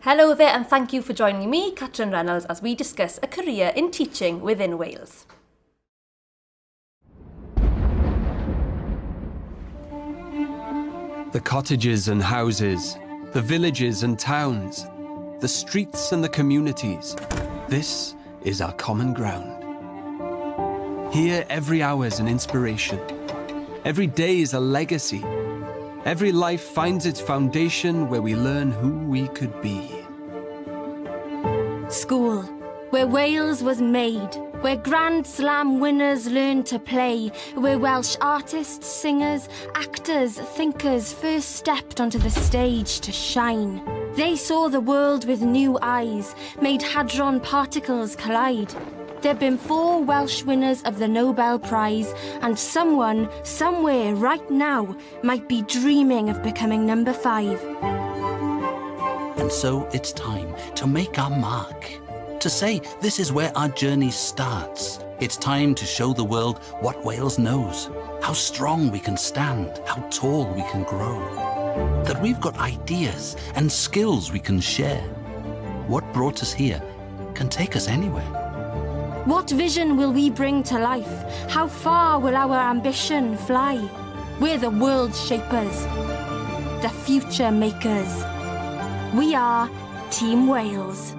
Hello there and thank you for joining me, Catrin Reynolds, as we discuss a career in teaching within Wales. The cottages and houses, the villages and towns, the streets and the communities. This is our common ground. Here, every hour is an inspiration. Every day is a legacy. Every life finds its foundation where we learn who we could be. School, where Wales was made, where Grand Slam winners learned to play, where Welsh artists, singers, actors, thinkers first stepped onto the stage to shine. They saw the world with new eyes, made hadron particles collide. There've been 4 Welsh winners of the Nobel Prize, and someone, somewhere, right now, might be dreaming of becoming number 5. And so it's time to make our mark, to say this is where our journey starts. It's time to show the world what Wales knows, how strong we can stand, how tall we can grow, that we've got ideas and skills we can share. What brought us here can take us anywhere. What vision will we bring to life? How far will our ambition fly? We're the world shapers, the future makers. We are Team Wales.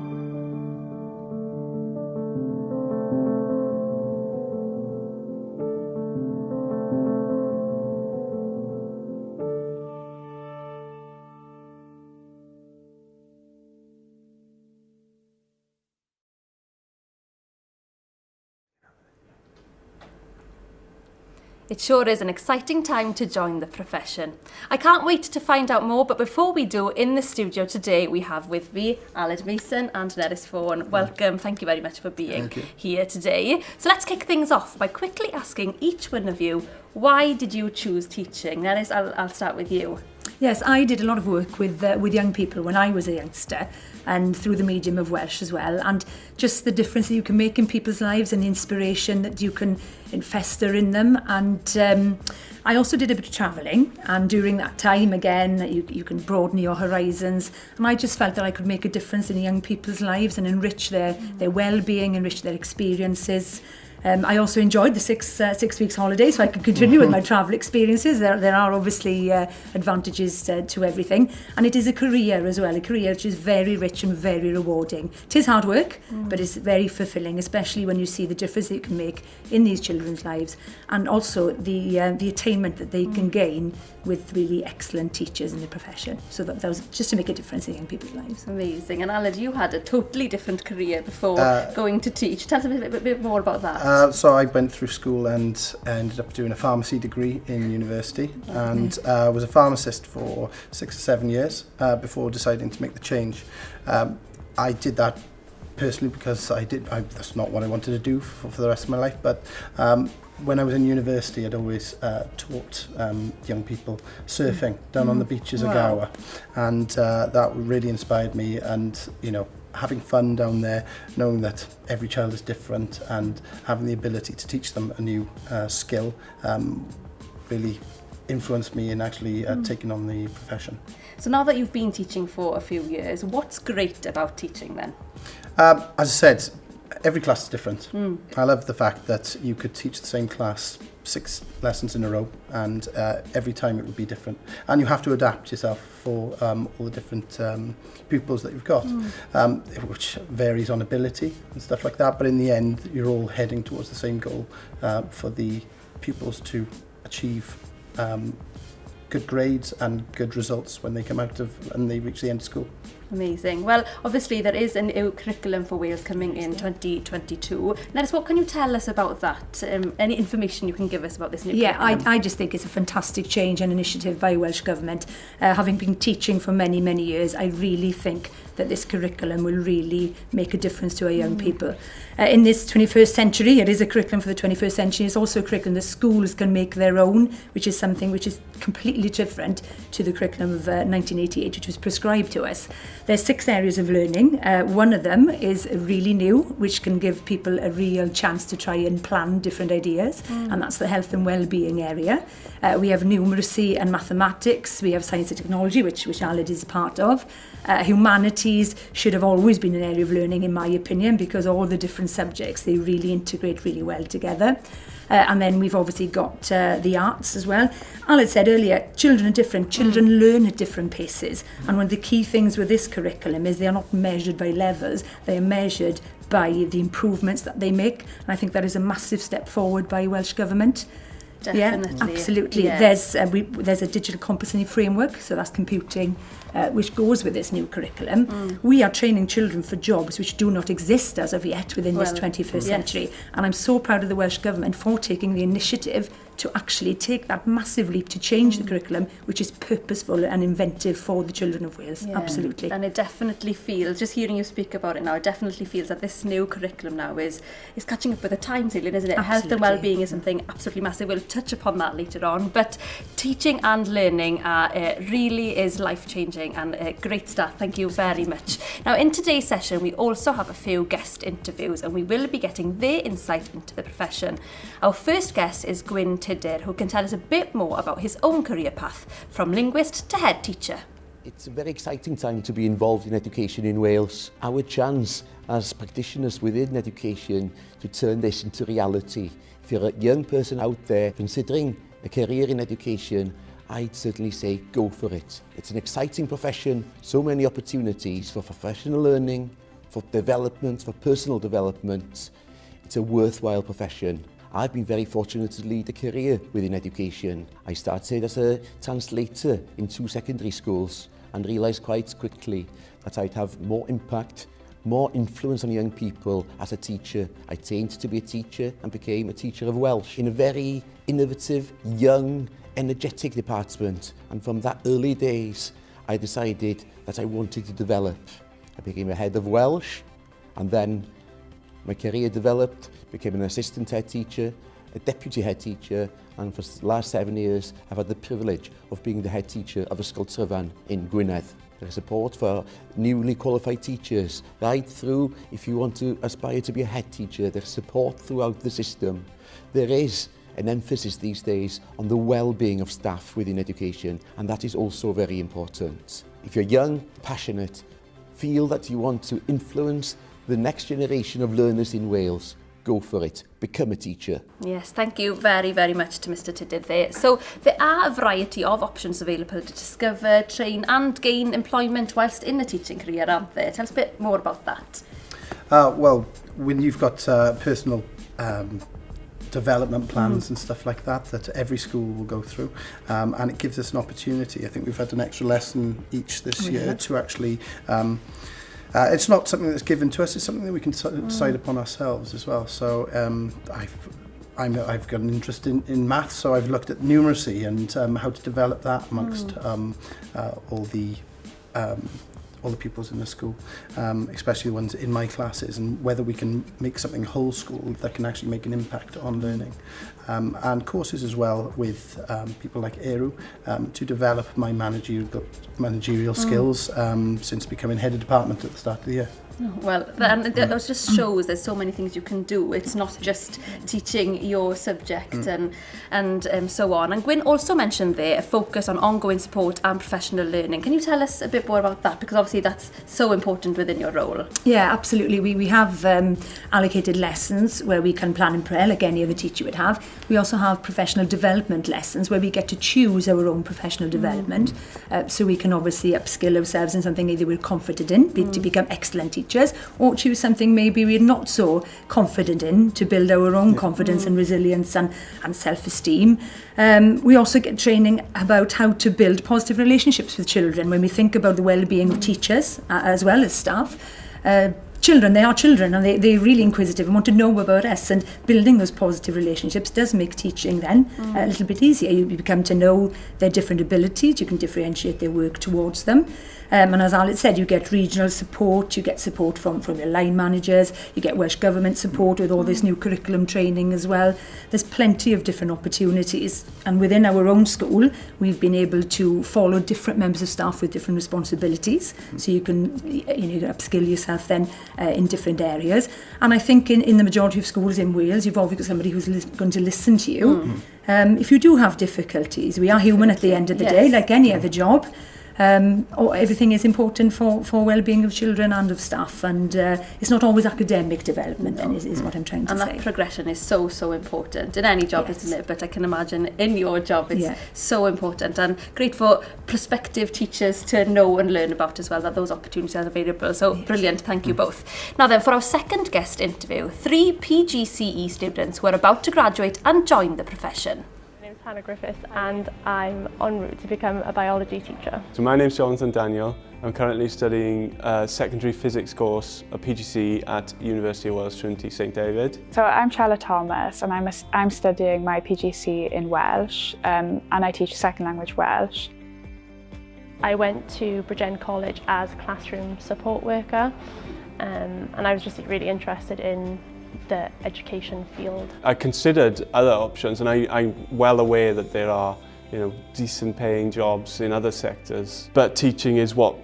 It sure is an exciting time to join the profession. I can't wait to find out more, but before we do, in the studio today we have with me Aled Mason and Nerys Fawn. Welcome, thank you very much for being here today. So let's kick things off by quickly asking each one of you, why did you choose teaching? Nerys, I'll start with you. Yes, I did a lot of work with young people when I was a youngster, and through the medium of Welsh as well, and just the difference that you can make in people's lives and the inspiration that you can fester in them. And I also did a bit of travelling, and during that time again you can broaden your horizons, and I just felt that I could make a difference in young people's lives and enrich their well-being, enrich their experiences. I also enjoyed the six weeks holiday, so I could continue with my travel experiences. There are obviously advantages to everything, and it is a career as well, a career which is very rich and very rewarding. It is hard work, but it's very fulfilling, especially when you see the difference that you can make in these children's lives, and also the attainment that they can gain with really excellent teachers in the profession. So that was just to make a difference in young people's lives. Amazing. And Aled, you had a totally different career before going to teach. Tell us a bit more about that. So I went through school and ended up doing a pharmacy degree in university, and was a pharmacist for 6 or 7 years before deciding to make the change. I did that personally because that's not what I wanted to do for the rest of my life, but when I was in university, I'd always taught young people surfing down on the beaches of Gower, and that really inspired me. And having fun down there, knowing that every child is different, and having the ability to teach them a new skill really influenced me in actually taking on the profession. So now that you've been teaching for a few years, what's great about teaching then? As I said, every class is different. I love the fact that you could teach the same class 6 lessons in a row, and every time it would be different, and you have to adapt yourself for all the different pupils that you've got, which varies on ability and stuff like that, but in the end you're all heading towards the same goal, for the pupils to achieve good grades and good results when they come out of and they reach the end of school. Amazing. Well, obviously there is a new curriculum for Wales coming in 2022. Nerys, what can you tell us about that? Any information you can give us about this new curriculum? I just think it's a fantastic change and initiative by Welsh Government. Having been teaching for many, many years, I really think that this curriculum will really make a difference to our young people. In this 21st century, it is a curriculum for the 21st century. It's also a curriculum that schools can make their own, which is something which is completely different to the curriculum of 1988, which was prescribed to us. There's 6 areas of learning. One of them is really new, which can give people a real chance to try and plan different ideas, and that's the health and well-being area. We have numeracy and mathematics. We have science and technology, which Aled is part of. Humanities should have always been an area of learning, in my opinion, because all the different subjects, they really integrate really well together. And then we've obviously got the arts as well. Aled said earlier, children are different. Children learn at different paces. And one of the key things with this curriculum is they are not measured by levels. They are measured by the improvements that they make. And I think that is a massive step forward by Welsh Government. Definitely. Yeah, absolutely. Yeah. There's a digital competency framework, so that's computing, which goes with this new curriculum. We are training children for jobs which do not exist as of yet within this 21st century. And I'm so proud of the Welsh Government for taking the initiative to actually take that massive leap to change the curriculum, which is purposeful and inventive for the children of Wales. Yeah. Absolutely. And it definitely feels, just hearing you speak about it now, it definitely feels that this new curriculum now is catching up with the times, isn't it? Absolutely. Health and well-being is something absolutely massive. We'll touch upon that later on. But teaching and learning really is life-changing and great stuff. Thank you very much. Now, in today's session, we also have a few guest interviews, and we will be getting their insight into the profession. Our first guest is Gwyn Tudur, who can tell us a bit more about his own career path, from linguist to head teacher. It's a very exciting time to be involved in education in Wales. Our chance as practitioners within education to turn this into reality. If you're a young person out there considering a career in education, I'd certainly say go for it. It's an exciting profession, so many opportunities for professional learning, for development, for personal development. It's a worthwhile profession. I've been very fortunate to lead a career within education. I started as a translator in 2 secondary schools and realised quite quickly that I'd have more impact, more influence on young people as a teacher. I trained to be a teacher and became a teacher of Welsh in a very innovative, young, energetic department. And from that early days, I decided that I wanted to develop. I became a head of Welsh, and then my career developed, became an assistant head teacher, a deputy head teacher, and for the last 7 years I've had the privilege of being the head teacher of Ysgol Tryfan in Gwynedd. There's support for newly qualified teachers right through. If you want to aspire to be a head teacher, there's support throughout the system. There is an emphasis these days on the well-being of staff within education, and that is also very important. If you're young, passionate, feel that you want to influence the next generation of learners in Wales, go for it. Become a teacher. Yes, thank you very, very much to Mr Tudur there. So there are a variety of options available to discover, train and gain employment whilst in a teaching career, aren't there? Tell us a bit more about that. Well, when you've got personal development plans and stuff like that every school will go through, and it gives us an opportunity. I think we've had an extra lesson each this year to actually it's not something that's given to us, it's something that we can decide upon ourselves as well. So I've got an interest in maths, so I've looked at numeracy and how to develop that amongst all the pupils in the school, especially the ones in my classes, and whether we can make something whole school that can actually make an impact on learning. And courses as well with people like Eru to develop my managerial skills since becoming head of department at the start of the year. Well, that just shows there's so many things you can do. It's not just teaching your subject and so on. And Gwyn also mentioned there a focus on ongoing support and professional learning. Can you tell us a bit more about that? Because obviously that's so important within your role. Yeah, absolutely. We have allocated lessons where we can plan and prepare like any other teacher would have. We also have professional development lessons where we get to choose our own professional development. So we can obviously upskill ourselves in something either we're confident in, to become excellent teachers, or choose something maybe we're not so confident in to build our own confidence and resilience and self-esteem. We also get training about how to build positive relationships with children when we think about the well-being of teachers as well as staff. Children, they are children, and they're really inquisitive and want to know about us, and building those positive relationships does make teaching then a little bit easier. You become to know their different abilities, you can differentiate their work towards them. And as Aled said, you get regional support, you get support from your line managers, you get Welsh Government support with all this new curriculum training as well. There's plenty of different opportunities. And within our own school, we've been able to follow different members of staff with different responsibilities. So you can upskill yourself then in different areas. And I think in the majority of schools in Wales, you've obviously got somebody who's going to listen to you. If you do have difficulties, we are human at the end of the day, like any other job. Everything is important for well-being of children and of staff, and it's not always academic development then is what I'm trying to say. And that progression is so important in any job, isn't it? But I can imagine in your job it's so important, and great for prospective teachers to know and learn about as well, that those opportunities are available. So brilliant, thank you both. Now then, for our second guest interview, 3 PGCE students who are about to graduate and join the profession. Hannah Griffiths, and I'm en route to become a biology teacher. So my name's Jonathan Daniel. I'm currently studying a secondary physics course, a PGC at University of Wales Trinity St David. So I'm Charlotte Thomas, and I'm studying my PGC in Welsh, and I teach second language Welsh. I went to Bridgend College as classroom support worker, and I was just really interested in the education field. I considered other options, and I'm well aware that there are decent paying jobs in other sectors, but teaching is what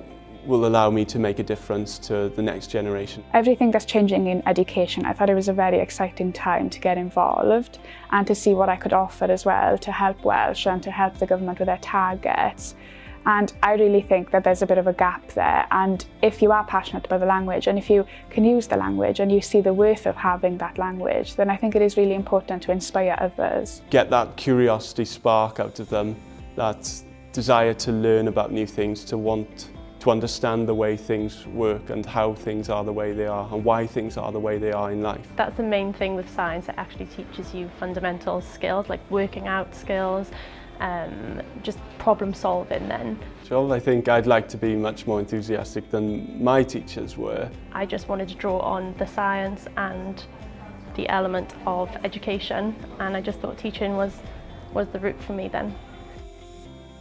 will allow me to make a difference to the next generation. Everything that's changing in education, I thought it was a very exciting time to get involved and to see what I could offer as well to help Welsh and to help the government with their targets. And I really think that there's a bit of a gap there, and if you are passionate about the language and if you can use the language and you see the worth of having that language, then I think it is really important to inspire others. Get that curiosity spark out of them, that desire to learn about new things, to want to understand the way things work and how things are the way they are and why things are the way they are in life. That's the main thing with science. It actually teaches you fundamental skills like working out skills, just problem solving then. So I think I'd like to be much more enthusiastic than my teachers were. I just wanted to draw on the science and the element of education, and I just thought teaching was the route for me then.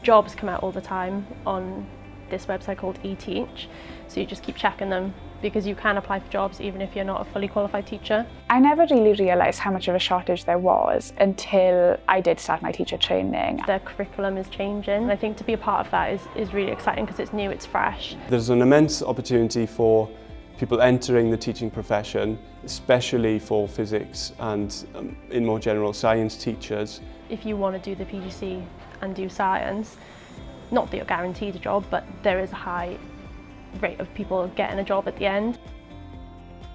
Jobs come out all the time on this website called eTeach, so you just keep checking them because you can apply for jobs even if you're not a fully qualified teacher. I never really realised how much of a shortage there was until I did start my teacher training. The curriculum is changing, and I think to be a part of that is really exciting because it's new, it's fresh. There's an immense opportunity for people entering the teaching profession, especially for physics and in more general science teachers. If you want to do the PGC and do science, not that you're guaranteed a job, but there is a high rate of people getting a job at the end.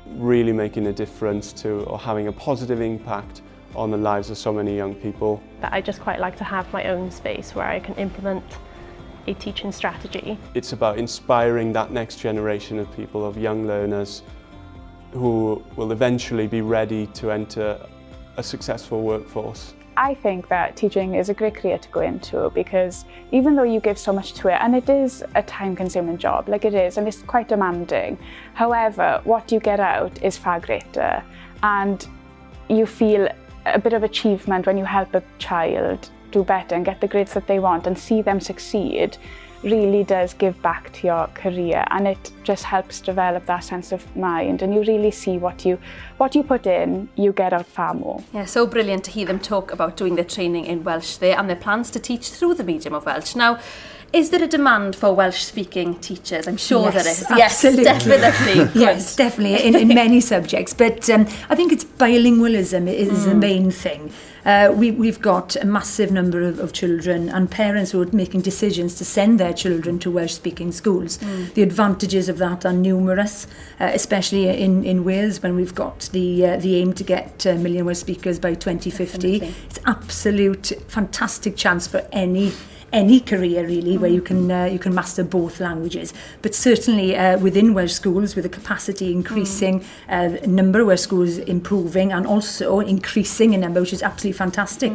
Really making a difference to, or having a positive impact on the lives of so many young people. But I just quite like to have my own space where I can implement a teaching strategy. It's about inspiring that next generation of people, of young learners who will eventually be ready to enter a successful workforce. I think that teaching is a great career to go into because even though you give so much to it, and it is a time-consuming job, like it is, and it's quite demanding, however, what you get out is far greater, and you feel a bit of achievement when you help a child do better and get the grades that they want and see them succeed. Really does give back to your career, and it just helps develop that sense of mind, and you really see what you put in, you get out far more. Yeah, so brilliant to hear them talk about doing their training in Welsh there and their plans to teach through the medium of Welsh. Now, is there a demand for Welsh-speaking teachers? I'm sure there is. Absolutely. Yes, definitely. Yes, definitely, in many subjects. But I think it's bilingualism is the main thing. We've got a massive number of children and parents who are making decisions to send their children to Welsh-speaking schools. The advantages of that are numerous, especially in Wales when we've got the aim to get 1 million Welsh speakers by 2050. Definitely. It's absolute fantastic chance for any career really where you can master both languages, but certainly within Welsh schools, with the capacity increasing, number of Welsh schools improving and also increasing in number, which is absolutely fantastic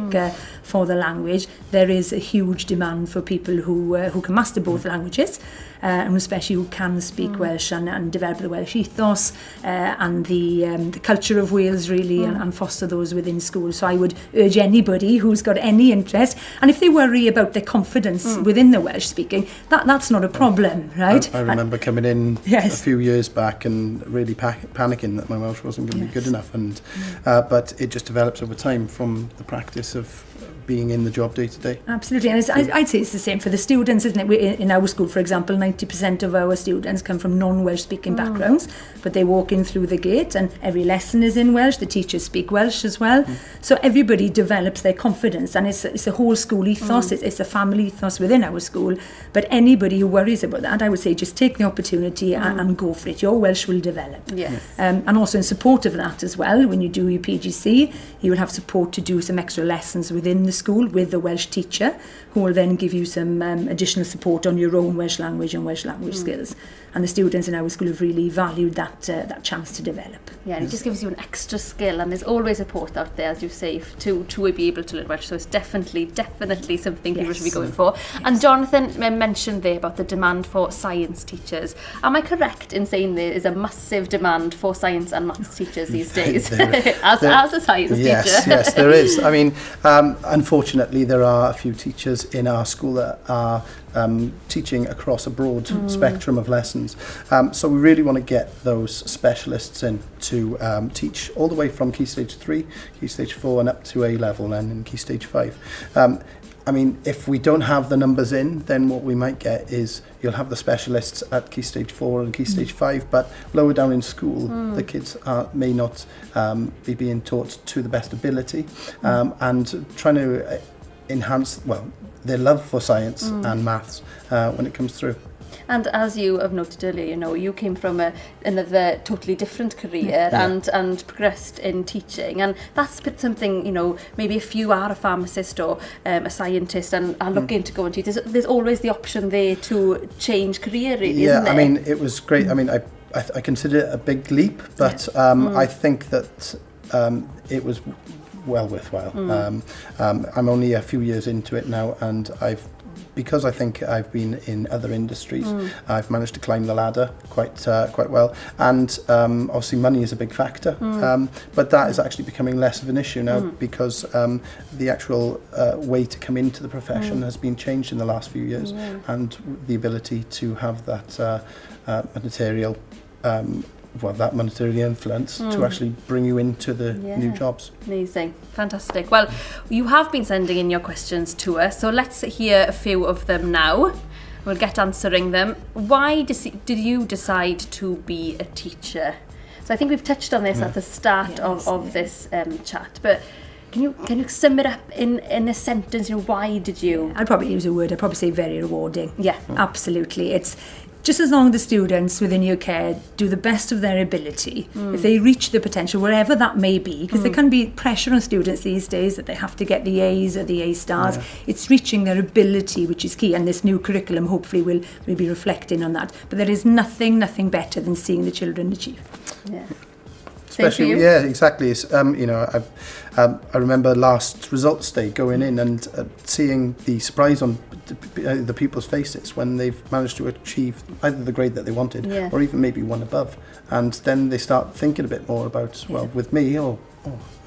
for the language. There is a huge demand for people who can master both languages, and especially who can speak Welsh and develop the Welsh ethos and the culture of Wales really, and foster those within schools. So I would urge anybody who's got any interest, and if they worry about their confidence confidence within the Welsh speaking, that's not a problem, right? I remember coming in Yes. a few years back and really panicking that my Welsh wasn't going to be good enough, and but it just develops over time from the practice of being in the job day to day. Absolutely, and I'd say it's the same for the students, isn't it? In our school, for example, 90% of our students come from non-Welsh speaking backgrounds, but they walk in through the gate and every lesson is in Welsh, the teachers speak Welsh as well, so everybody develops their confidence, and it's a whole school ethos, it's a family ethos within our school, but anybody who worries about that, I would say just take the opportunity and go for it. Your Welsh will develop. Yes. And also in support of that as well, when you do your PGC, you will have support to do some extra lessons within the school with the Welsh teacher, who will then give you some additional support on your own Welsh language and Welsh language skills. And the students in our school have really valued that chance to develop. Yeah, and it just gives you an extra skill, and there's always a support out there, as you say, to be able to learn Welsh. So it's definitely something people should be going for. Yes. And Jonathan mentioned there about the demand for science teachers. Am I correct in saying there is a massive demand for science and maths teachers these days? as a science teacher. Yes, there is. I mean, unfortunately, there are a few teachers in our school that are teaching across a broad spectrum of lessons. So we really want to get those specialists in to teach all the way from Key Stage 3, Key Stage 4 and up to A level and in Key Stage 5. I mean, if we don't have the numbers in, then what we might get is you'll have the specialists at Key Stage 4 and Key Stage 5, but lower down in school, the kids may not be being taught to the best ability, and trying to enhance, their love for science and maths when it comes through. And as you have noted earlier, you came from another totally different career and progressed in teaching. And that's something, maybe if you are a pharmacist or a scientist and are looking to go and teach, there's always the option there to change career, really, isn't there? I mean, it was great. I mean, I consider it a big leap, but I think that it was well worthwhile. I'm only a few years into it now, and because I think I've been in other industries, I've managed to climb the ladder quite well, and obviously money is a big factor, but that is actually becoming less of an issue now, because the actual way to come into the profession has been changed in the last few years, and the ability to have that material that monetary influence to actually bring you into the new jobs. Amazing. Fantastic. Well, you have been sending in your questions to us, so let's hear a few of them now. We'll get answering them. Why did you decide to be a teacher? So I think we've touched on this at the start of this chat, but can you sum it up in a sentence? Why did you? I'd probably use a word. I'd probably say very rewarding. Yeah. Absolutely. It's just as long as the students within your care do the best of their ability, if they reach the potential, wherever that may be, because there can be pressure on students these days that they have to get the A's or the A stars. It's reaching their ability, which is key, and this new curriculum hopefully will be reflecting on that. But there is nothing better than seeing the children achieve. Yeah. Especially, yeah, exactly. It's, I remember last results day going in and seeing the surprise on the pupils' faces when they've managed to achieve either the grade that they wanted or even maybe one above. And then they start thinking a bit more about, with me, I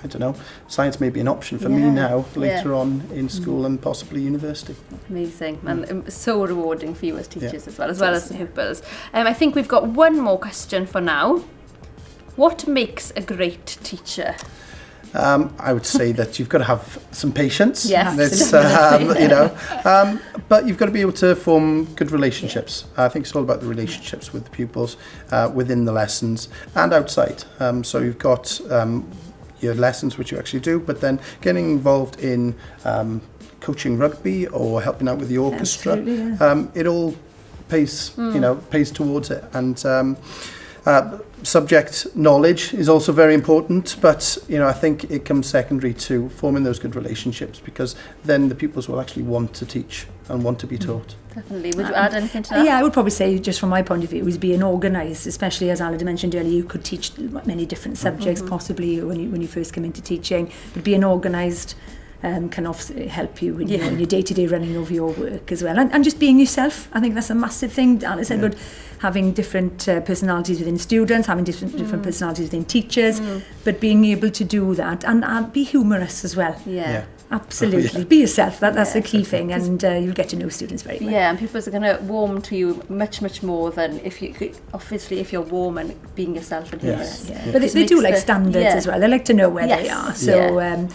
don't know, science may be an option for me now, later on in school and possibly university. Amazing, and so rewarding for you as teachers as well as the pupils. I think we've got one more question for now. What makes a great teacher? I would say that you've got to have some patience. Yes, but you've got to be able to form good relationships. I think it's all about the relationships with the pupils within the lessons and outside. So you've got your lessons, which you actually do, but then getting involved in coaching rugby or helping out with the orchestra. It all pays towards it, and subject knowledge is also very important, but I think it comes secondary to forming those good relationships, because then the pupils will actually want to teach and want to be taught. Definitely. Would you add anything to that? Yeah, I would probably say, just from my point of view, was being organised, especially as Aled mentioned earlier. You could teach many different subjects possibly when you first come into teaching, but being organised can obviously help you in your day-to-day running of your work as well, and just being yourself. I think that's a massive thing. Alice said, but having different personalities within students, having different personalities within teachers, but being able to do that and be humorous as well. Absolutely. Be yourself. That's the key thing, and you'll get to know students very well. Yeah, and people are going to warm to you much more than if you're warm and being yourself and yes. But they do like standards as well. They like to know where they are. So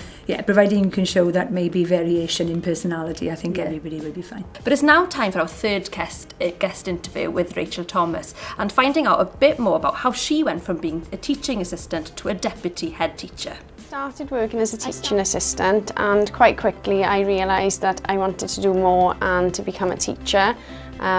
providing you can show that maybe variation in personality, I think everybody will be fine. But it's now time for our third guest interview with Rachel Thomas and finding out a bit more about how she went from being a teaching assistant to a deputy head teacher. Started working as a teaching assistant, and quite quickly I realised that I wanted to do more and to become a teacher.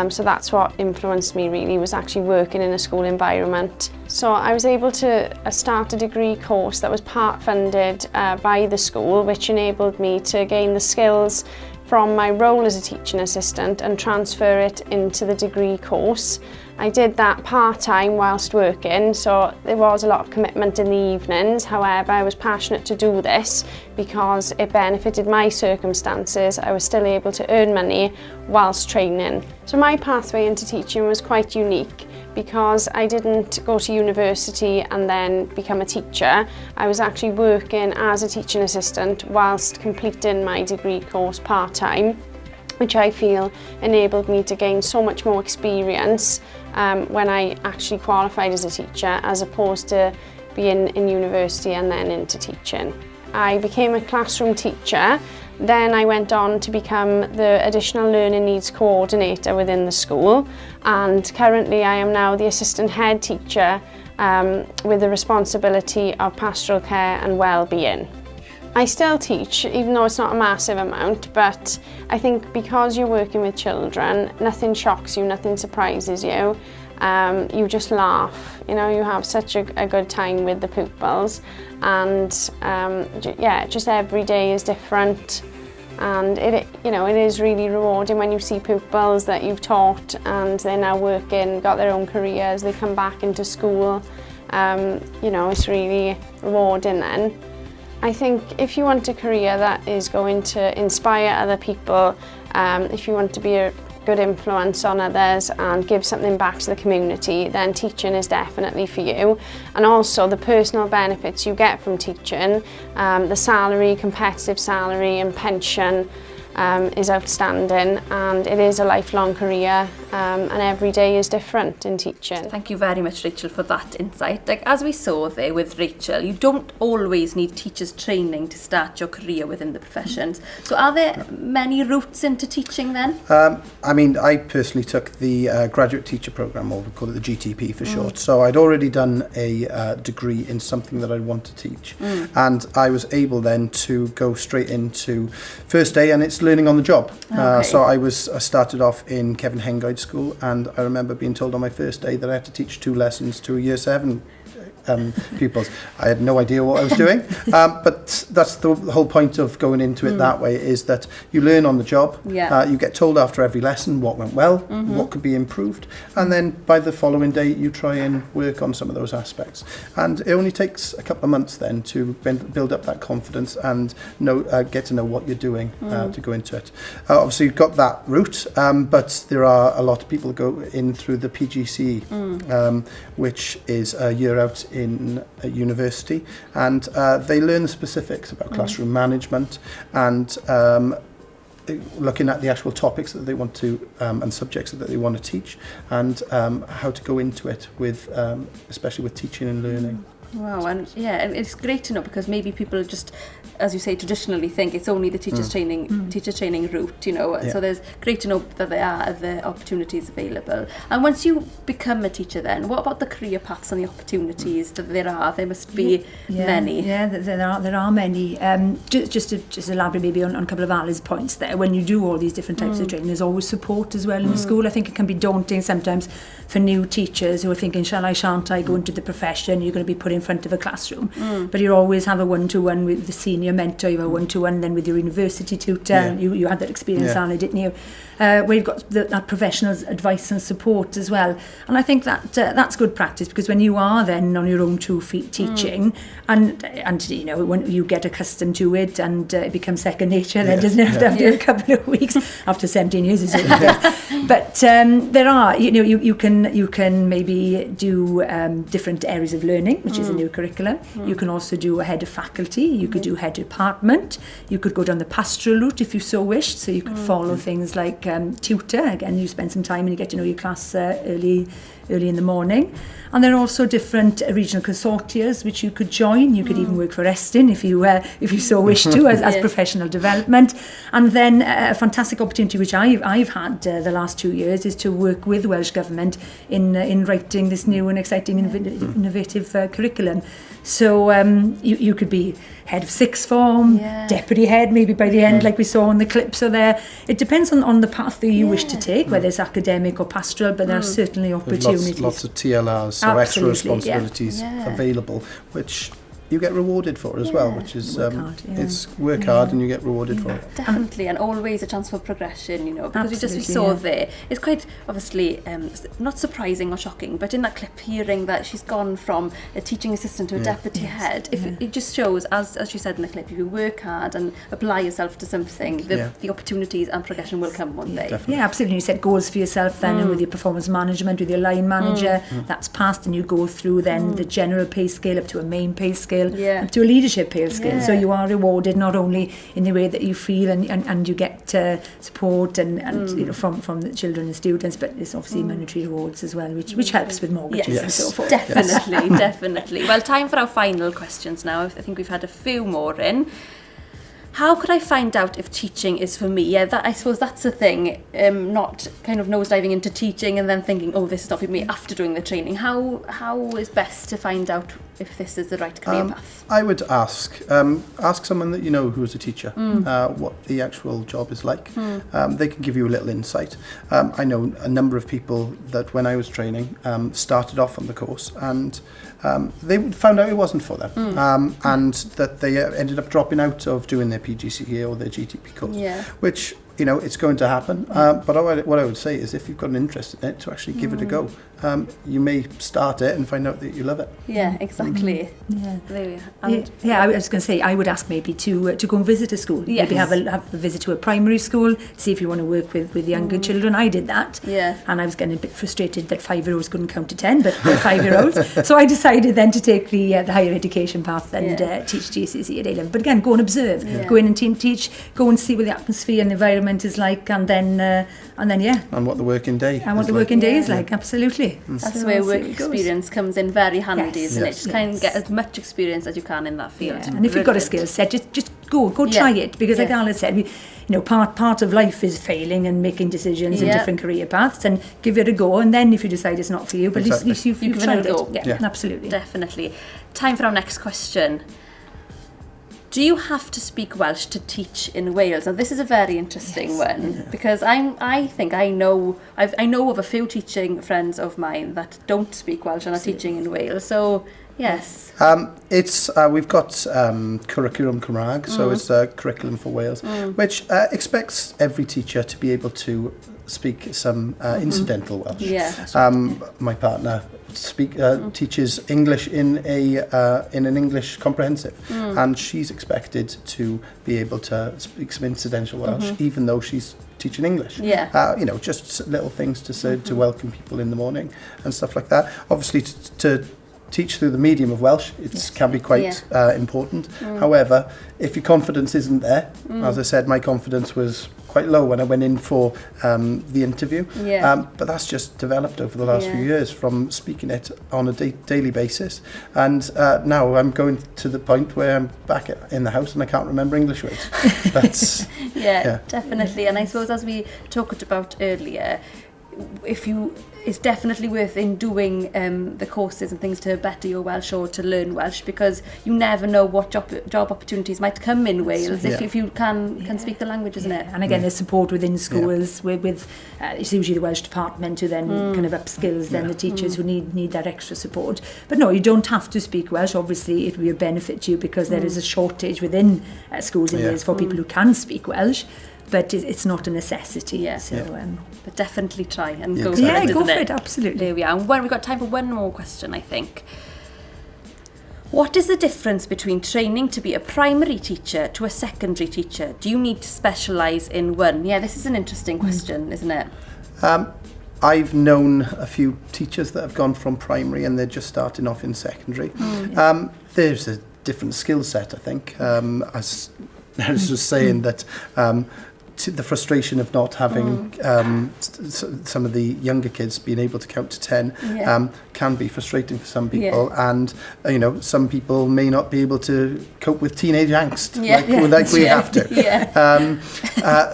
So that's what influenced me really, was actually working in a school environment. So I was able to start a degree course that was part funded by the school, which enabled me to gain the skills from my role as a teaching assistant and transfer it into the degree course. I did that part-time whilst working, so there was a lot of commitment in the evenings. However, I was passionate to do this because it benefited my circumstances. I was still able to earn money whilst training. So my pathway into teaching was quite unique because I didn't go to university and then become a teacher. I was actually working as a teaching assistant whilst completing my degree course part-time, which I feel enabled me to gain so much more experience when I actually qualified as a teacher, as opposed to being in university and then into teaching. I became a classroom teacher, then I went on to become the additional learning needs coordinator within the school, and currently I am now the assistant head teacher with the responsibility of pastoral care and well-being. I still teach, even though it's not a massive amount, but I think because you're working with children, nothing shocks you, nothing surprises you. You just laugh, you know, you have such a good time with the pupils, and just every day is different, and it is really rewarding when you see pupils that you've taught and they're now working, got their own careers, they come back into school. It's really rewarding then. I think if you want a career that is going to inspire other people, if you want to be a good influence on others and give something back to the community, then teaching is definitely for you. And also the personal benefits you get from teaching, the salary, competitive salary and pension is outstanding, and it is a lifelong career, and every day is different in teaching. Thank you very much, Rachel, for that insight. Like, as we saw there with Rachel, you don't always need teachers training to start your career within the professions. So are there many routes into teaching then? I personally took the graduate teacher programme, or we call it the GTP for short. So I'd already done a degree in something that I want to teach, and I was able then to go straight into first day, and it's learning on the job. So I started off in Kevin Henguide School, and I remember being told on my first day that I had to teach 2 lessons to a year 7 pupils. I had no idea what I was doing, but that's the whole point of going into it that way, is that you learn on the job. You get told after every lesson what went well, what could be improved, and then by the following day you try and work on some of those aspects. And it only takes a couple of months then to build up that confidence and get to know what you're doing to go into it. Obviously you've got that route, but there are a lot of people go in through the PGCE, which is a year out in a university, and they learn the specifics about classroom management and looking at the actual topics that they want to and subjects that they want to teach, and how to go into it with especially with teaching and learning. Wow, and it's great to know, because maybe people just, as you say, traditionally think it's only the teacher training route, so there's great to know that there are other opportunities available. And once you become a teacher then, what about the career paths and the opportunities that there are? There must be many. Yeah, there are many. Just to elaborate maybe on a couple of Ali's points there, when you do all these different types of training, there's always support as well in the school. I think it can be daunting sometimes for new teachers who are thinking, shan't I go into the profession? You're going to be put in front of a classroom, but you always have a one-to-one with the senior mentor, you have a one-to-one then with your university tutor. You had that experience, Anna, didn't you? Where you've got that professional advice and support as well. And I think that that's good practice, because when you are then on your own 2 feet teaching, and when you get accustomed to it and it becomes second nature, then doesn't have to after a couple of weeks, after 17 years is it? But there are, you can maybe do different areas of learning, which is a new curriculum. You can also do a head of faculty, you could do head department, you could go down the pastoral route if you so wished, so you could follow things like tutor. Again, you spend some time and you get to know your class early in the morning. And there are also different regional consortia which you could join. You could even work for Estin if you so wish to, as professional development. And then a fantastic opportunity which I've had the last 2 years is to work with the Welsh Government in writing this new and exciting innovative curriculum. So you could be head of sixth form, deputy head maybe by the end, like we saw in the clip. So there, it depends on the path that you wish to take, whether it's academic or pastoral, but there are certainly opportunities. Lots of TLRs, so extra responsibilities available, which you get rewarded for as well, which is it's work hard and you get rewarded for it. Definitely, and always a chance for progression, you know, because we saw there, it's quite obviously not surprising or shocking, but in that clip hearing that she's gone from a teaching assistant to a deputy head, it just shows, as she said in the clip, if you work hard and apply yourself to something, the opportunities and progression will come one day. Definitely. Yeah, absolutely. You set goals for yourself then, and with your performance management, with your line manager, that's passed, and you go through then the general pay scale up to a main pay scale, up to a leadership pay scale. So you are rewarded not only in the way that you feel and you get support and you know, from the children and students, but it's obviously monetary rewards as well, which helps with mortgages and so forth. Definitely, definitely. Well, time for our final questions now. I think we've had a few more in. How could I find out if teaching is for me? Yeah, I suppose that's the thing. Not kind of nosediving into teaching and then thinking, oh, this is not for me after doing the training. How is best to find out if this is the right career path? I would ask someone that you know who is a teacher what the actual job is like. They can give you a little insight. I know a number of people that when I was training started off on the course and they found out it wasn't for them, and that they ended up dropping out of doing their PGCE or their GTP course, which, you know, it's going to happen. But what I would say is if you've got an interest in it, to actually give it a go. You may start it and find out that you love it. Yeah, exactly. Yeah. There we are. I was going to say, I would ask maybe to go and visit a school. Maybe have a visit to a primary school, see if you want to work with younger children. I did that. And I was getting a bit frustrated that 5-year-olds couldn't count to 10, but they're 5-year-olds. So I decided then to take the higher education path and teach GCSE at A-level. But again, go and observe. Go in and team teach. Go and see what the atmosphere and the environment is like, and then and what the working day is like. Absolutely. That's where work experience comes in very handy, isn't it? Just kind of get as much experience as you can in that field. And if you've got a skill set, just go try it, because like Alice said, part of life is failing and making decisions in different career paths, and give it a go, and then if you decide it's not for you, but at least you've tried it. Yeah, absolutely. Definitely. Time for our next question. Do you have to speak Welsh to teach in Wales? Now, this is a very interesting one, because I think I know of a few teaching friends of mine that don't speak Welsh and are teaching in Wales. So, yes. It's we've got Curriculum Cymraeg, so it's a curriculum for Wales, which expects every teacher to be able to speak some incidental Welsh. My partner teaches English in an English comprehensive, and she's expected to be able to speak some incidental Welsh, even though she's teaching English. Just little things to say to welcome people in the morning and stuff like that. Obviously, to teach through the medium of Welsh, it can be quite important. However, if your confidence isn't there, as I said, my confidence was quite low when I went in for the interview. But that's just developed over the last few years from speaking it on a daily basis. And now I'm going to the point where I'm back in the house and I can't remember English words. That's definitely. And I suppose, as we talked about earlier, it's definitely worth in doing the courses and things to better your Welsh or to learn Welsh, because you never know what job opportunities might come in Wales if you can speak the language, isn't it? And again, there's support within schools with it's usually the Welsh department who then kind of upskills then the teachers who need that extra support. But no, you don't have to speak Welsh. Obviously, it will be a benefit to you because there is a shortage within schools in Wales for people who can speak Welsh. But it's not a necessity. But definitely try and go for it, go for it, absolutely. There we are. And we've got time for one more question, I think. What is the difference between training to be a primary teacher to a secondary teacher? Do you need to specialise in one? Yeah, this is an interesting question, isn't it? I've known a few teachers that have gone from primary and they're just starting off in secondary. There's a different skill set, I think, as Neris was saying, that the frustration of not having some of the younger kids being able to count to 10 can be frustrating for some people, and some people may not be able to cope with teenage angst like we have to.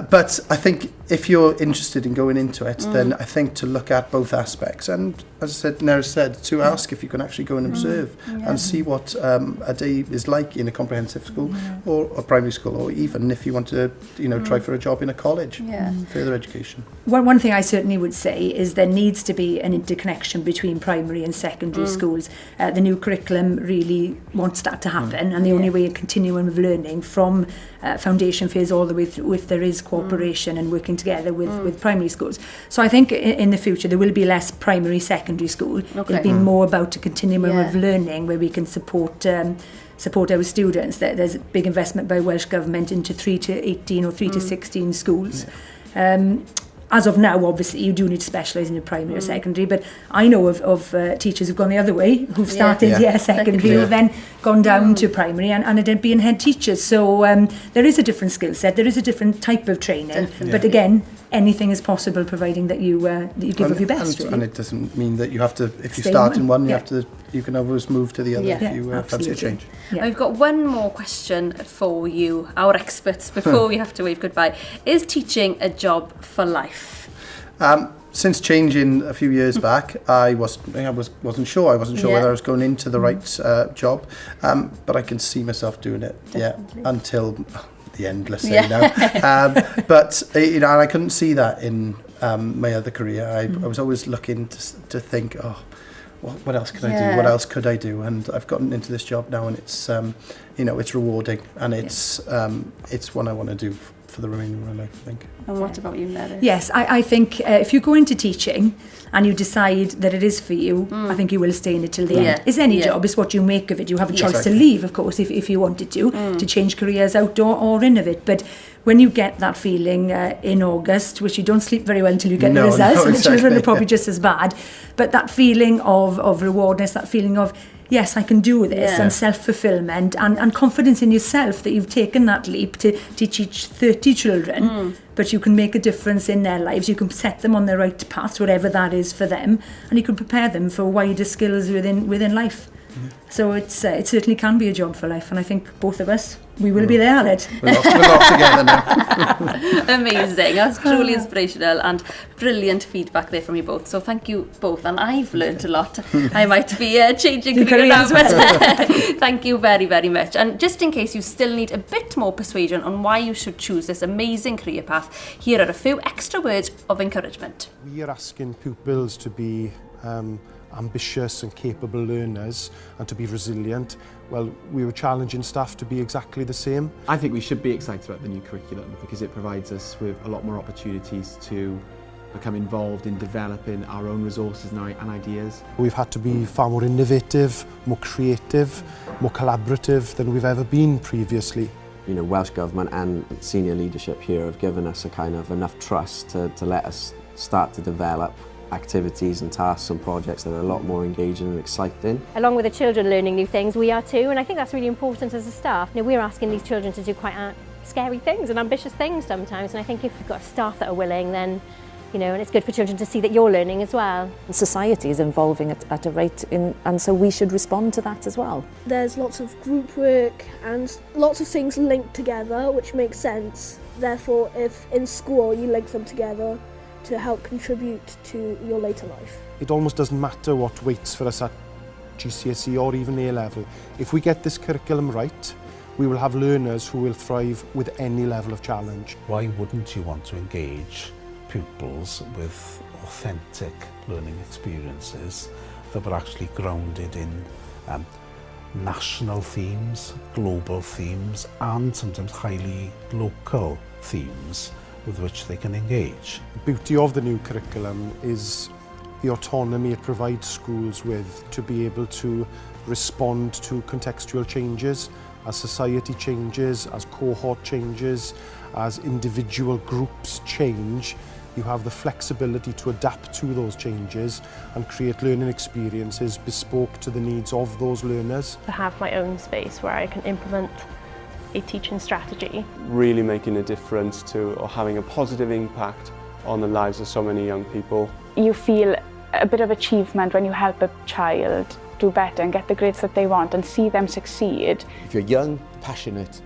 But I think if you're interested in going into it, then I think to look at both aspects, and as I said, Neris said, to ask if you can actually go and observe and see what a day is like in a comprehensive school or a primary school, or even if you want to try for a job in a college, further education. One thing I certainly would say is there needs to be an interconnection between primary and secondary schools. The new curriculum really wants that to happen, and the only way of continuing with learning from foundation phase all the way through, if there is cooperation and working together with primary schools. So I think in the future there will be less primary secondary school. It'll be more about a continuum of learning where we can support our students. There's a big investment by Welsh Government into 3 to 18 or 3 to 16 schools. As of now, obviously, you do need to specialise in your primary or secondary, but I know of teachers who've gone the other way, who've started secondary, who've then gone down to primary and ended up being head teachers. So there is a different skill set, there is a different type of training, but again, anything is possible providing that you give of your best. And it doesn't mean that you have to, if you start in one, you can always move to the other if you fancy a change. We've got one more question for you, our experts, before we have to wave goodbye. Is teaching a job for life? Since changing a few years back, I wasn't sure. I wasn't sure whether I was going into the right job, but I can see myself doing it. Definitely. Until the end, let's say now. But and I couldn't see that in my other career. I was always looking to think, what else can I do? What else could I do? And I've gotten into this job now, and it's it's rewarding, and it's one I want to do for the remainder of my life, I think. And what about you, Neris? Yes, I think if you go into teaching and you decide that it is for you, I think you will stay in it till the end. It's any job, it's what you make of it. You have a choice to leave, of course, if you wanted to change careers outdoor or in of it. But when you get that feeling in August, which you don't sleep very well until you get the results, and the children are probably just as bad, but that feeling of rewardness, that feeling of, yes, I can do this, and self-fulfillment and confidence in yourself that you've taken that leap to teach 30 children, but you can make a difference in their lives. You can set them on the right path, whatever that is for them, and you can prepare them for wider skills within life. So it certainly can be a job for life, and I think both of us, we will be there at it. We're off together now. Amazing. That's truly inspirational and brilliant feedback there from you both. So thank you both, and I've learnt a lot. I might be changing career now, but thank you very, very much. And just in case you still need a bit more persuasion on why you should choose this amazing career path, here are a few extra words of encouragement. We are asking pupils to be ambitious and capable learners and to be resilient. Well, we were challenging staff to be exactly the same. I think we should be excited about the new curriculum because it provides us with a lot more opportunities to become involved in developing our own resources and ideas. We've had to be far more innovative, more creative, more collaborative than we've ever been previously. Welsh Government and senior leadership here have given us a kind of enough trust to let us start to develop activities and tasks and projects that are a lot more engaging and exciting. Along with the children learning new things, we are too, and I think that's really important as a staff. We're asking these children to do quite scary things and ambitious things sometimes, and I think if you've got staff that are willing, then and it's good for children to see that you're learning as well. Society is evolving at a rate, and so we should respond to that as well. There's lots of group work and lots of things linked together, which makes sense. Therefore, if in school you link them together to help contribute to your later life. It almost doesn't matter what waits for us at GCSE or even A-level. If we get this curriculum right, we will have learners who will thrive with any level of challenge. Why wouldn't you want to engage pupils with authentic learning experiences that were actually grounded in national themes, global themes, and sometimes highly local themes with which they can engage. The beauty of the new curriculum is the autonomy it provides schools with to be able to respond to contextual changes as society changes, as cohort changes, as individual groups change. you have the flexibility to adapt to those changes and create learning experiences bespoke to the needs of those learners. To have my own space where I can implement a teaching strategy. Really making a difference to, or having a positive impact on the lives of so many young people. You feel a bit of achievement when you help a child do better and get the grades that they want and see them succeed. If you're young, passionate,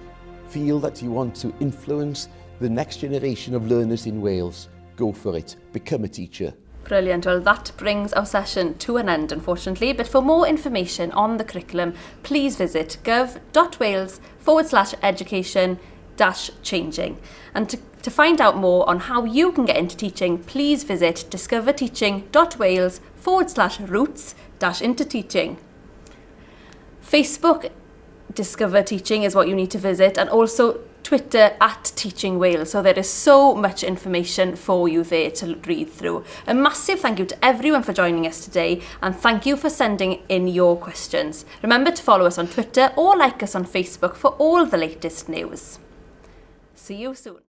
feel that you want to influence the next generation of learners in Wales, go for it. Become a teacher. Brilliant. Well, that brings our session to an end, unfortunately. But for more information on the curriculum, please visit gov.wales/education-changing. And to find out more on how you can get into teaching, please visit discoverteaching.wales/roots-into teaching. Facebook Discover Teaching is what you need to visit, and also Twitter @Teaching Wales. So there is so much information for you there to read through. A massive thank you to everyone for joining us today, and thank you for sending in your questions. Remember to follow us on Twitter or like us on Facebook for all the latest news. See you soon.